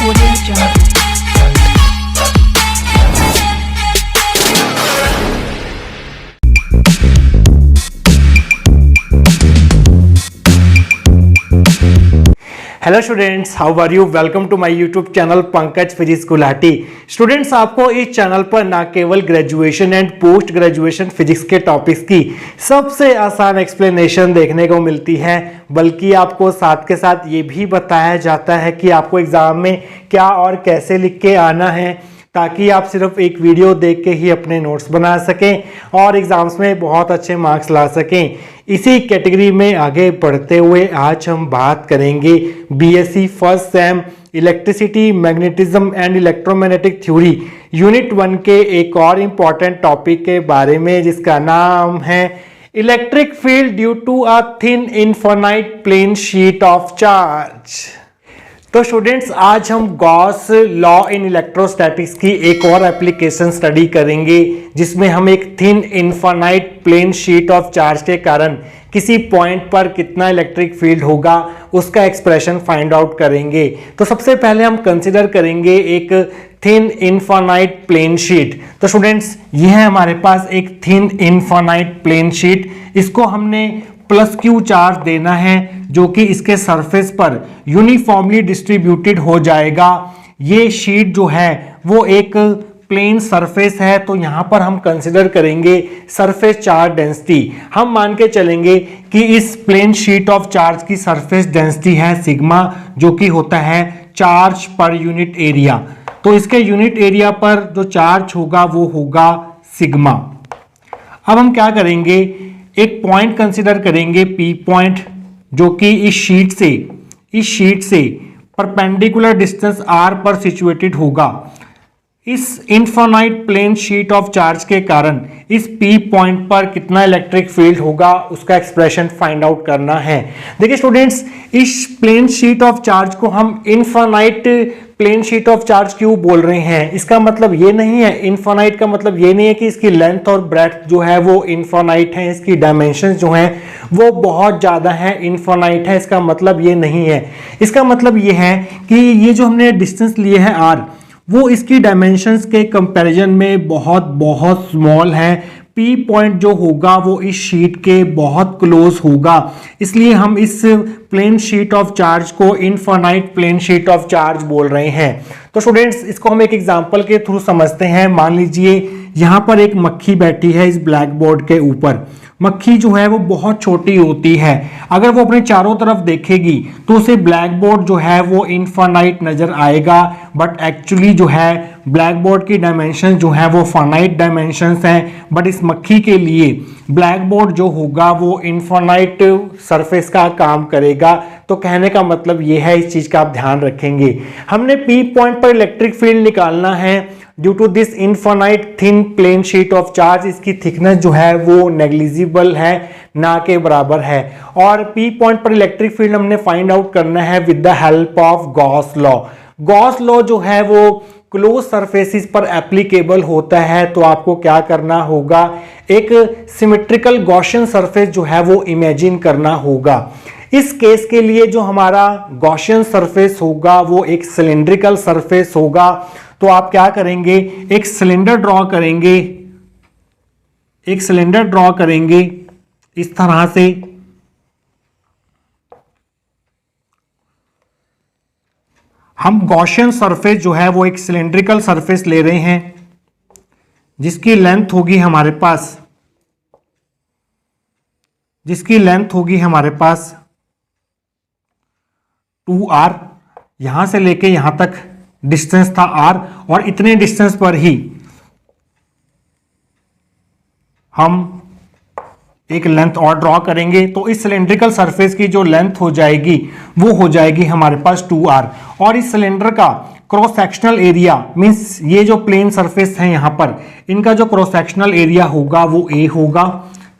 Audio Jungle. Hello students, how are you? Welcome to my YouTube channel Pankaj physics Gulati. Students, आपको इस चैनल पर ना केवल graduation and post graduation physics के टॉपिक्स की सबसे आसान एक्सप्लेनेशन देखने को मिलती है, बल्कि आपको साथ के साथ ये भी बताया जाता है कि आपको एग्जाम में क्या और कैसे लिख के आना है, ताकि आप सिर्फ एक वीडियो देख के ही अपने नोट्स बना सकें और एग्जाम्स में बहुत अच्छे मार्क्स ला सकें। इसी कैटेगरी में आगे बढ़ते हुए आज हम बात करेंगे BSc first sem electricity, magnetism and electromagnetic theory unit 1 के एक और इम्पॉर्टेंट टॉपिक के बारे में, जिसका नाम है electric field due to a thin infinite plane sheet of charge. तो स्टूडेंट्स, आज हम गॉस लॉ इन इलेक्ट्रोस्टैटिक्स की एक और एप्लीकेशन स्टडी करेंगे, जिसमें हम एक thin infinite plane sheet of charge के कारण किसी पॉइंट पर कितना इलेक्ट्रिक फील्ड होगा उसका एक्सप्रेशन फाइंड आउट करेंगे। तो सबसे पहले हम कंसिडर करेंगे एक थिन इनफाइनाइट प्लेन शीट। तो स्टूडेंट्स, ये है हमारे पास एक थिन इनफाइनाइट प्लेन शीट। इसको हमने प्लस क्यू चार्ज देना है, जो कि इसके सरफेस पर यूनिफॉर्मली डिस्ट्रीब्यूटेड हो जाएगा। ये शीट जो है वो एक प्लेन सरफेस है, तो यहां पर हम कंसिडर करेंगे सरफेस चार्ज डेंसिटी। हम मान के चलेंगे कि इस प्लेन शीट ऑफ चार्ज की सरफेस डेंसिटी है सिग्मा, जो कि होता है चार्ज पर यूनिट एरिया। तो इसके यूनिट एरिया पर जो चार्ज होगा वो होगा सिग्मा। अब हम क्या करेंगे, एक पॉइंट कंसिडर करेंगे पी पॉइंट, जो कि इस शीट से परपेंडिकुलर डिस्टेंस आर पर सिचुएटेड होगा। इस infinite plane sheet of charge के कारण इस पी पॉइंट पर कितना इलेक्ट्रिक फील्ड होगा उसका एक्सप्रेशन फाइंड आउट करना है। देखिए स्टूडेंट्स, इस प्लेन शीट ऑफ चार्ज को हम infinite plane sheet of charge क्यों बोल रहे हैं? इसका मतलब ये नहीं है, इनफाइनाइट का मतलब ये नहीं है कि इसकी लेंथ और ब्रेड्थ जो है वो इनफाइनाइट है, इसकी डायमेंशंस जो हैं वो बहुत ज़्यादा है, इनफाइनाइट है, इसका मतलब ये नहीं है। इसका मतलब ये है कि ये जो हमने डिस्टेंस लिए है आर, वो इसकी डायमेंशंस के कंपैरिजन में बहुत बहुत स्मॉल है। पी पॉइंट जो होगा वो इस शीट के बहुत क्लोज होगा, इसलिए हम इस प्लेन शीट ऑफ चार्ज को infinite plane sheet of charge बोल रहे हैं। तो स्टूडेंट्स, इसको हम एक एग्जांपल के थ्रू समझते हैं। मान लीजिए यहाँ पर एक मक्खी बैठी है इस ब्लैक बोर्ड के ऊपर। मक्खी जो है वो बहुत छोटी होती है, अगर वो अपने चारों तरफ देखेगी तो उसे ब्लैक बोर्ड जो है वो इनफाइनाइट नजर आएगा, बट एक्चुअली जो है ब्लैक बोर्ड की डायमेंशन जो है वो फाइनाइट डायमेंशंस हैं। बट इस मक्खी के लिए ब्लैक बोर्ड जो होगा वो इनफाइनाइट सरफेस का काम करेगा। तो कहने का मतलब ये है, इस चीज का आप ध्यान रखेंगे। हमने पी पॉइंट पर इलेक्ट्रिक फील्ड निकालना है due to this infinite thin plane sheet of charge. इसकी थिकनेस जो है वो नेग्लिजिबल है, ना के बराबर है। और पी पॉइंट पर इलेक्ट्रिक फील्ड हमने फाइंड आउट करना है with the help of Gauss law. Gauss law जो है वो क्लोज सरफेसिस पर एप्लीकेबल होता है। तो आपको क्या करना होगा, एक सिमेट्रिकल गॉसियन सरफेस जो है वो इमेजिन करना होगा। इस केस के लिए जो हमारा गॉसियन सरफेस होगा वो एक सिलिंड्रिकल सरफेस होगा। तो आप क्या करेंगे, एक सिलेंडर ड्रॉ करेंगे इस तरह से। हम गॉसियन सरफेस जो है वो एक सिलेंड्रिकल सरफेस ले रहे हैं, जिसकी लेंथ होगी हमारे पास 2r। यहां से लेके यहां तक डिस्टेंस था r, और इतने डिस्टेंस पर ही हम एक लेंथ और ड्रॉ करेंगे। तो इस सिलेंड्रिकल सरफेस की जो लेंथ हो जाएगी वो हो जाएगी हमारे पास 2r। और इस सिलेंडर का क्रॉस सेक्शनल एरिया मींस ये जो प्लेन सरफेस है यहां पर, इनका जो क्रॉस सेक्शनल एरिया होगा वो a होगा।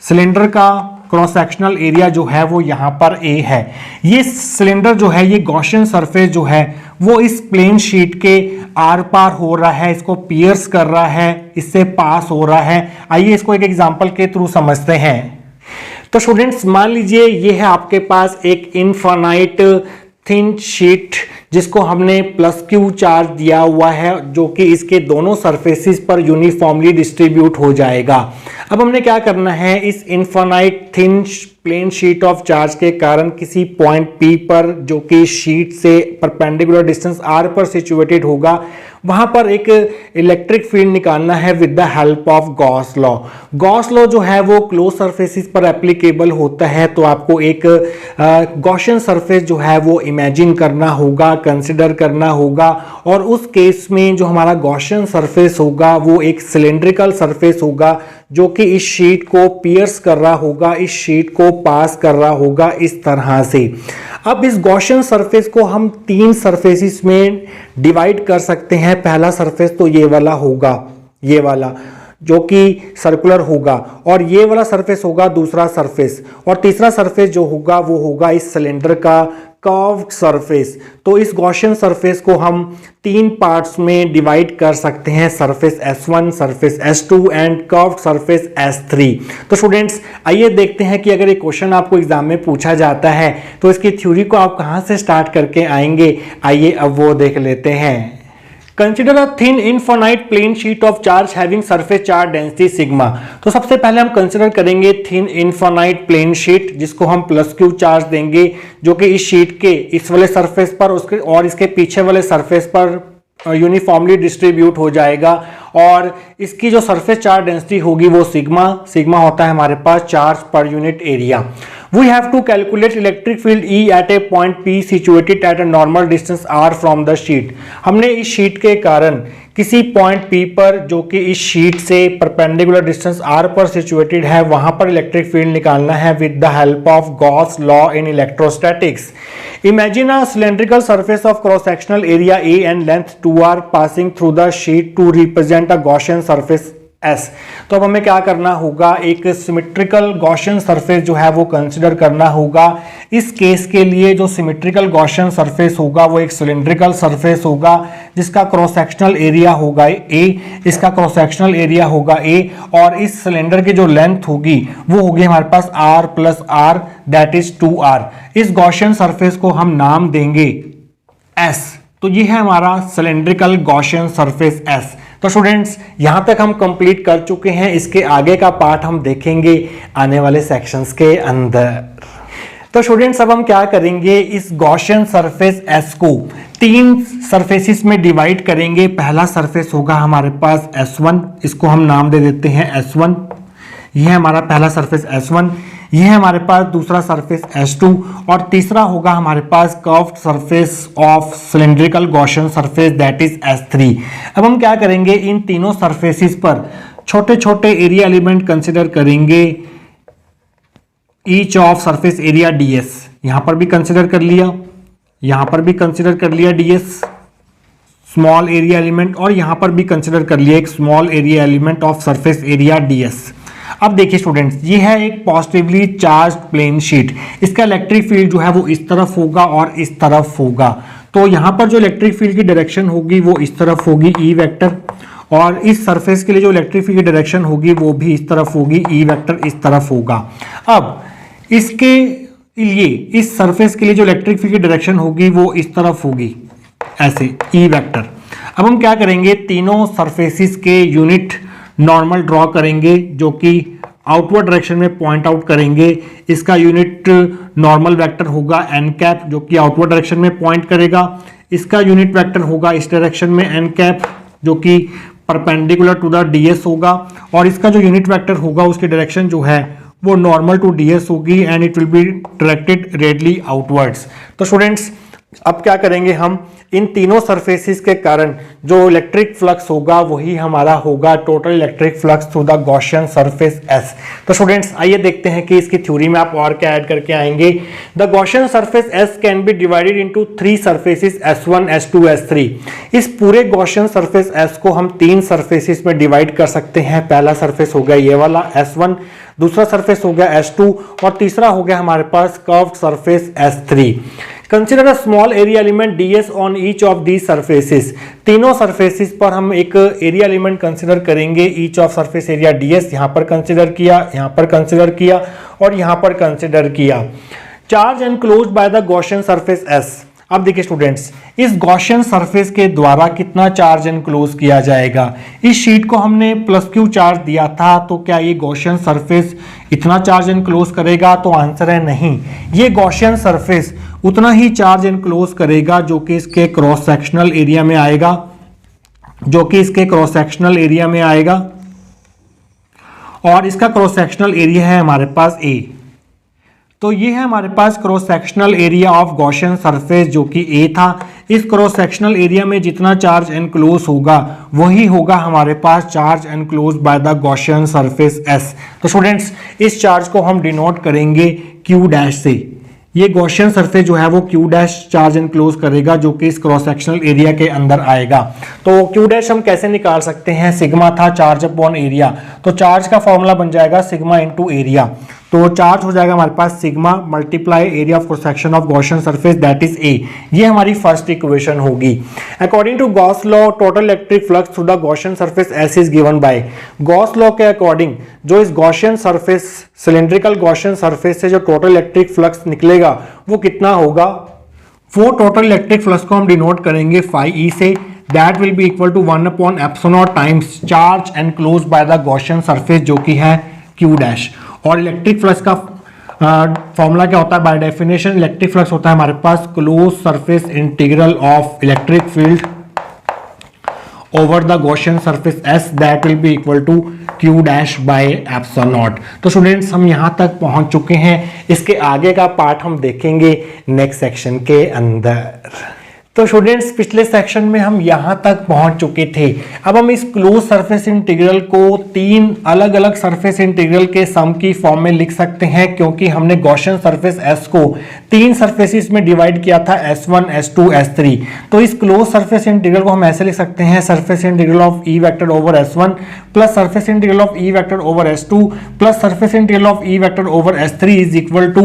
सिलेंडर का क्रॉस सेक्शनल एरिया जो है वो यहाँ पर A है। ये सिलेंडर जो है, ये गॉसियन सरफेस जो है वो इस प्लेन शीट के आर पार हो रहा है, इसको पियर्स कर रहा है, इससे पास हो रहा है। आइए इसको एक एग्जांपल के थ्रू समझते हैं। तो स्टूडेंट्स मान लीजिए ये है आपके पास एक इनफाइनाइट थिन शीट जिसको हमने प्लस क्यू चार्ज दिया हुआ है, जो कि इसके दोनों सरफेसेस पर यूनिफॉर्मली डिस्ट्रीब्यूट हो जाएगा। अब हमने क्या करना है, इस infinite thin plane sheet of charge के कारण किसी पॉइंट P पर, जो कि शीट से परपेंडिकुलर डिस्टेंस r पर सिचुएटेड होगा, वहां पर एक इलेक्ट्रिक फील्ड निकालना है with the help of Gauss law. Gauss law जो है वो क्लोज सरफेसेस पर एप्लीकेबल होता है, तो आपको एक गॉसियन सरफेस जो है वो इमेजिन करना होगा, कंसिडर करना होगा, और उस केस में जो हमारा गॉसियन सरफेस होगा वो एक सिलेंड्रिकल सरफेस होगा, जो कि इस शीट को पियर्स कर रहा होगा, इस शीट को पास कर रहा होगा इस तरह से। अब इस गॉसियन सरफेस को हम तीन सरफेसेस में डिवाइड कर सकते हैं। पहला सरफेस तो ये वाला होगा, ये वाला जो कि सर्कुलर होगा, और ये वाला सरफेस होगा दूसरा सरफेस, और तीसरा सरफेस जो होगा वो होगा इस सिलेंडर का कर्व्ड सरफेस। तो इस गॉसियन सरफेस को हम तीन पार्ट्स में डिवाइड कर सकते हैं, surface S1, surface S2 and curved surface S3। तो स्टूडेंट्स आइए देखते हैं कि अगर एक क्वेश्चन आपको एग्जाम में पूछा जाता है तो इसकी थ्योरी को आप कहां से स्टार्ट करके आएंगे। आइए अब वो देख लेते हैं। Consider a thin infinite plane sheet of charge having surface charge density sigma. तो सबसे पहले हम कंसिडर करेंगे थिन इनफाइनाइट प्लेन शीट, जिसको हम प्लस क्यू चार्ज देंगे, जो कि इस शीट के इस वाले सरफेस पर उसके और इसके पीछे वाले सरफेस पर यूनिफॉर्मली डिस्ट्रीब्यूट हो जाएगा, और इसकी जो सरफेस चार्ज डेंसिटी होगी वो सिग्मा होता है हमारे पास charge per unit area. We have to calculate electric field E at a point P situated at a normal distance R from the sheet। हमने इस शीट के कारण किसी पॉइंट P पर, जो कि इस शीट से परपेंडिकुलर डिस्टेंस R पर सिचुएटेड है, वहां पर इलेक्ट्रिक फील्ड निकालना है with the help of Gauss law in electrostatics. Imagine a cylindrical surface of cross-sectional area A and length 2r passing through the sheet to represent a Gaussian surface S। तो अब हमें क्या करना होगा, एक symmetrical Gaussian surface जो है वो कंसिडर करना होगा। इस केस के लिए जो सिमेट्रिकल गॉसियन सरफेस होगा वो एक सिलेंड्रिकल सरफेस होगा, जिसका क्रॉस सेक्शनल एरिया होगा A, इसका क्रॉस सेक्शनल एरिया होगा A, और इस सिलेंडर की जो लेंथ होगी वो होगी हमारे पास r plus r, that is 2r। इस गॉसियन सरफेस को हम नाम देंगे S। तो ये है हमारा सिलेंड्रिकल गॉसियन सरफेस S। तो स्टूडेंट्स यहां तक हम कंप्लीट कर चुके हैं, इसके आगे का पार्ट हम देखेंगे आने वाले सेक्शंस के अंदर। तो स्टूडेंट्स अब हम क्या करेंगे, इस गॉसियन सरफेस S को तीन सरफेसेस में डिवाइड करेंगे। पहला सरफेस होगा हमारे पास S1, इसको हम नाम दे देते हैं S1। यह है हमारा पहला सरफेस S1। यह है हमारे पास दूसरा सरफेस S2, और तीसरा होगा हमारे पास curved surface of cylindrical Gaussian surface, that is S3। अब हम क्या करेंगे, इन तीनों सरफेसेस पर छोटे छोटे एरिया एलिमेंट कंसिडर करेंगे, each of surface area ds। यहां पर भी कंसिडर कर लिया, यहां पर भी कंसिडर कर लिया ds स्मॉल एरिया एलिमेंट, और यहां पर भी कंसिडर कर लिया एक small area element of surface area ds। अब देखिए स्टूडेंट्स, ये है एक पॉजिटिवली चार्ज प्लेन शीट। इसका इलेक्ट्रिक फील्ड जो है वो इस तरफ होगा और इस तरफ होगा। तो यहाँ पर जो इलेक्ट्रिक फील्ड की डायरेक्शन होगी वो इस तरफ होगी E वेक्टर, और इस सरफेस के लिए जो इलेक्ट्रिक फील्ड की डायरेक्शन होगी वो भी इस तरफ होगी, E वेक्टर इस तरफ होगा। अब इसके लिए इस सरफेस के लिए जो इलेक्ट्रिक फील्ड की डायरेक्शन होगी वो इस तरफ होगी, ऐसे E वेक्टर। अब हम क्या करेंगे, तीनों सरफेसिस के यूनिट नॉर्मल ड्रॉ करेंगे, जो कि आउटवर्ड डायरेक्शन में पॉइंट आउट करेंगे। इसका यूनिट नॉर्मल वेक्टर होगा n कैप, जो कि आउटवर्ड डायरेक्शन में पॉइंट करेगा। इसका यूनिट वेक्टर होगा इस डायरेक्शन में n कैप, जो कि परपेंडिकुलर टू द ds होगा, और इसका जो यूनिट वेक्टर होगा उसकी डायरेक्शन जो है वो नॉर्मल टू ds होगी, and it will be directed radially outwards. तो स्टूडेंट्स अब क्या करेंगे, हम इन तीनों सरफेसेस के कारण जो इलेक्ट्रिक फ्लक्स होगा वही हमारा होगा total electric flux through the Gaussian surface S। तो स्टूडेंट्स आइए देखते हैं कि इसकी थ्योरी में आप और क्या ऐड करके आएंगे। The Gaussian surface S can be divided into three surfaces S1, S2, S3। इस पूरे गॉसियन सरफेस S को हम तीन सरफेसेस में डिवाइड कर सकते हैं। पहला सरफेस हो गया ये वाला S1, दूसरा सरफेस हो गया S2, और तीसरा हो गया हमारे पास curved surface S3। Consider a small area element ds on each of the surfaces. तीनों सरफेसेस पर हम एक एरिया एलिमेंट कंसिडर करेंगे, each of surface area ds। यहां पर कंसिडर किया, यहां पर कंसिडर किया, और यहां पर कंसिडर किया। Charge enclosed bye the Gaussian surface S। अब देखिए स्टूडेंट्स, इस गॉसियन सरफेस के द्वारा कितना चार्ज एनक्लोज किया जाएगा। इस शीट को हमने प्लस क्यू चार्ज दिया था, तो क्या ये गॉसियन सरफेस इतना चार्ज एनक्लोज करेगा? तो आंसर है नहीं। ये गॉसियन सरफेस उतना ही चार्ज एनक्लोज करेगा जो कि इसके क्रॉस सेक्शनल एरिया में आएगा, और इसका क्रॉस सेक्शनल एरिया है हमारे पास A। तो ये है हमारे पास cross sectional area of Gaussian surface जो कि A था। इस क्रॉस सेक्शनल एरिया में जितना चार्ज एनक्लोज होगा वही होगा हमारे पास charge enclose by the Gaussian surface S। तो स्टूडेंट्स, इस चार्ज को हम डिनोट करेंगे Q डैश से। ये गॉसियन सरफेस जो है वो Q डैश चार्ज एनक्लोज करेगा जो कि इस क्रॉस सेक्शनल एरिया के अंदर आएगा। तो Q डैश हम कैसे निकाल सकते हैं? सिग्मा था चार्ज अपॉन एरिया, तो चार्ज का फॉर्मूला बन जाएगा सिग्मा इनटू एरिया। तो चार्ज हो जाएगा हमारे पास sigma multiply area of cross section of Gaussian surface that is A। ये हमारी फर्स्ट इक्वेशन होगी। According to Gauss law, total electric flux through the Gaussian surface S is given by. Gauss law के according जो इस Gaussian surface, cylindrical Gaussian surface से जो total electric flux निकलेगा वो कितना होगा? वो टोटल इलेक्ट्रिक फ्लक्स को हम डिनोट करेंगे फाई E से। That will be equal to 1 upon epsilon naught times charge enclose by the Gaussian surface जो कि है Q डैश। और इलेक्ट्रिक फ्लक्स का फॉर्मूला क्या होता है? बाय डेफिनेशन इलेक्ट्रिक फ्लक्स होता है हमारे पास close surface integral of electric field over the Gaussian surface S that will be equal to Q dash by epsilon not. तो स्टूडेंट्स, हम यहाँ तक पहुँच चुके हैं। इसके आगे का पार्ट हम देखेंगे नेक्स्ट सेक्शन के अंदर। तो स्टूडेंट्स, पिछले सेक्शन में हम यहाँ तक पहुँच चुके थे। अब हम इस क्लोज सरफेस इंटीग्रल को तीन अलग अलग सरफेस इंटीग्रल के सम की फॉर्म में लिख सकते हैं, क्योंकि हमने गॉसियन सरफेस S को तीन सरफेसेस में डिवाइड किया था, S1, S2, S3। तो इस क्लोज सरफेस इंटीग्रल को हम ऐसे लिख सकते हैं, surface integral of E vector over S1 plus surface integral of E vector over S2 plus surface integral of E vector over S3 is equal to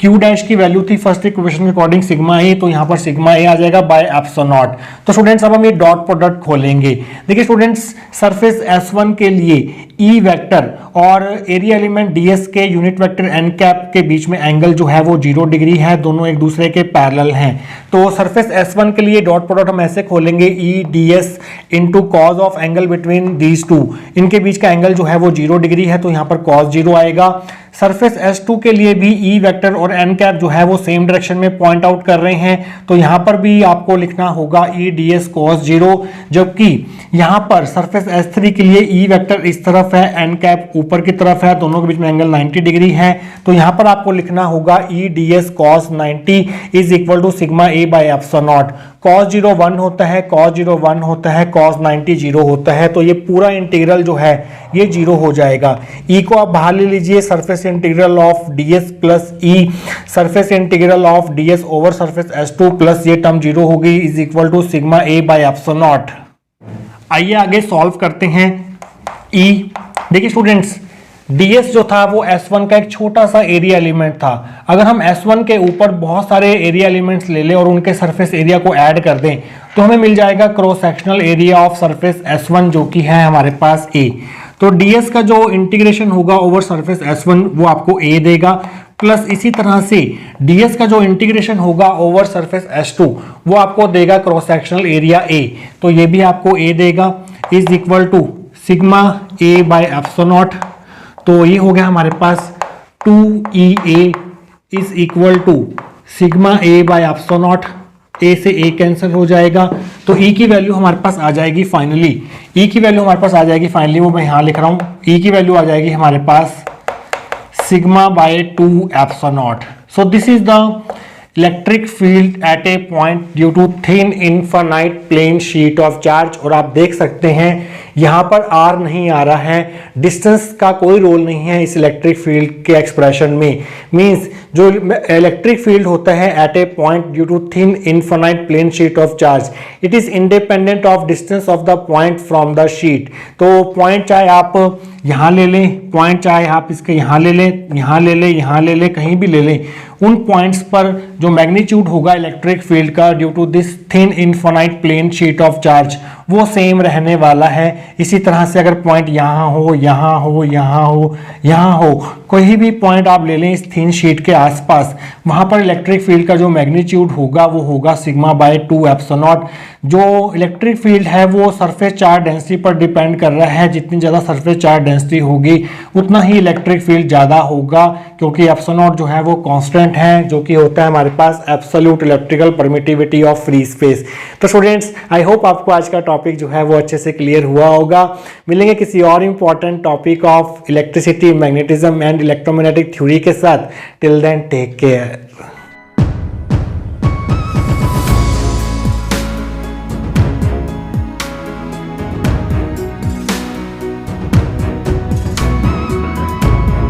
Q dash की value थी first equation के according sigma A, तो यहाँ पर sigma A आ जाएगा by epsilon not. तो students, अब हम ये डॉट प्रोडक्ट खोलेंगे। देखिए स्टूडेंट्स, सरफेस S1 के लिए E वेक्टर और एरिया एलिमेंट ds के यूनिट वेक्टर n कैप के बीच में एंगल जो है वो 0 डिग्री है, दोनों एक दूसरे के पैरेलल हैं। तो सरफेस S1 के लिए डॉट प्रोडक्ट हम ऐसे खोलेंगे, E ds into cos of angle between these two. इनके बीच का एंगल जो है वो 0 डिग्री है, तो यहाँ पर cos 0 आएगा। सरफेस S2 के लिए भी E वेक्टर और n कैप जो है वो सेम डायरेक्शन में पॉइंट आउट कर रहे हैं, तो यहाँ पर भी आपको लिखना होगा E ds cos 0। जबकि यहाँ पर सरफेस S3 के लिए E वेक्टर इस तरफ है, n कैप ऊपर की तरफ है, दोनों के बीच में एंगल 90 डिग्री है, तो यहाँ पर आपको लिखना होगा E ds cos 90 is equal to sigma A by epsilon naught. cos 0 1 होता है, cos 0 1 होता है, cos 90 0 होता है, तो ये पूरा इंटीग्रल जो है ये 0 हो जाएगा। E को आप बाहर ले लीजिए, surface integral of ds plus E surface integral of ds over surface S2 plus ये टर्म 0 हो गई is equal to sigma A by epsilon naught. आइए आगे सॉल्व करते हैं। E देखिए स्टूडेंट्स, ds जो था वो S1 का एक छोटा सा एरिया एलिमेंट था। अगर हम S1 के ऊपर बहुत सारे एरिया एलिमेंट्स ले लें और उनके सरफेस एरिया को ऐड कर दें तो हमें मिल जाएगा cross sectional area of surface S1 जो कि है हमारे पास A। तो ds का जो इंटीग्रेशन होगा ओवर सरफेस S1 वो आपको A देगा, प्लस इसी तरह से ds का जो इंटीग्रेशन होगा ओवर सरफेस S2 वो आपको देगा क्रॉस सेक्शनल एरिया A, तो ये भी आपको A देगा is equal to sigma A by epsilon not. तो ये हो गया हमारे पास 2EA is equal to sigma A by epsilon naught. A से A कैंसिल हो जाएगा, तो E की वैल्यू हमारे पास आ जाएगी फाइनली, वो मैं यहाँ लिख रहा हूँ। E की वैल्यू आ जाएगी हमारे पास sigma by 2 epsilon not. So this is the electric field at a point due to thin infinite plane sheet of charge. और आप देख सकते हैं यहाँ पर R नहीं आ रहा है, डिस्टेंस का कोई रोल नहीं है इस इलेक्ट्रिक फील्ड के एक्सप्रेशन में। मींस जो इलेक्ट्रिक फील्ड होता है at a point due to thin infinite plane sheet of charge, it is independent of distance of the point from the sheet. तो पॉइंट चाहे आप यहाँ ले लें, पॉइंट चाहे आप इसके यहाँ ले लें, यहाँ ले लें, यहाँ ले लें, कहीं भी ले लें, उन पॉइंट्स पर जो मैग्नीट्यूड होगा इलेक्ट्रिक फील्ड का due to this thin infinite plane sheet of charge वो सेम रहने वाला है। इसी तरह से अगर पॉइंट यहाँ हो, यहाँ हो, यहाँ हो, यहाँ हो, कोई भी पॉइंट आप ले लें इस थिन शीट के आसपास, वहाँ पर इलेक्ट्रिक फील्ड का जो मैग्नीट्यूड होगा वो होगा सिग्मा बाय 2 एप्सिलॉन नॉट। जो इलेक्ट्रिक फील्ड है वो सरफेस चार्ज डेंसिटी पर डिपेंड कर रहा है। जितनी ज़्यादा सरफेस चार्ज डेंसिटी होगी उतना ही इलेक्ट्रिक फील्ड ज़्यादा होगा, क्योंकि एप्सिलॉन नॉट जो है वो कांस्टेंट है, जो कि होता है हमारे पास absolute electrical permittivity of free space. तो स्टूडेंट्स, आई होप आपको आज का टॉपिक जो है वो अच्छे से क्लियर हुआ होगा। मिलेंगे किसी और important topic of electricity, magnetism and electromagnetic theory के साथ। Till then take care.